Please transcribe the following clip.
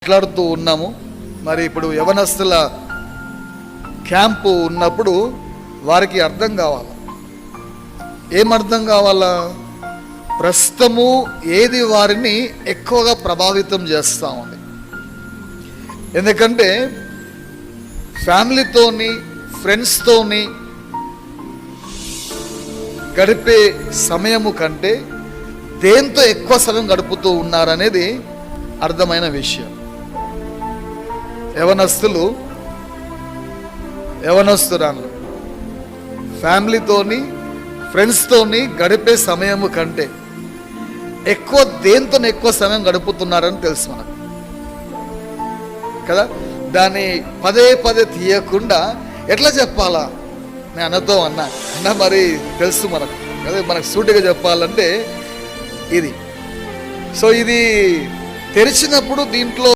మాట్లాడుతూ ఉన్నాము. మరి ఇప్పుడు యవనస్తుల క్యాంపు ఉన్నప్పుడు వారికి అర్థం కావాలి. ఏం అర్థం కావాలా? ప్రస్తుతము ఏది వారిని ఎక్కువగా ప్రభావితం చేస్తూ ఉంది. ఎందుకంటే ఫ్యామిలీతోని ఫ్రెండ్స్తోని గడిపే సమయము కంటే దేంతో ఎక్కువ సమయం గడుపుతూ ఉన్నారనేది అర్థమైన విషయం. యవనస్తురాలు ఫ్యామిలీతోని ఫ్రెండ్స్తోని గడిపే సమయము కంటే ఎక్కువ దేంతో ఎక్కువ సమయం గడుపుతున్నారని తెలుసు మనకు కదా. దాన్ని పదే పదే తీయకుండా ఎట్లా చెప్పాలా? నేను అన్నతో అన్న మరి తెలుసు మనకు కదా, మనకు సూటిగా చెప్పాలంటే ఇది. సో ఇది తెరిచినప్పుడు దీంట్లో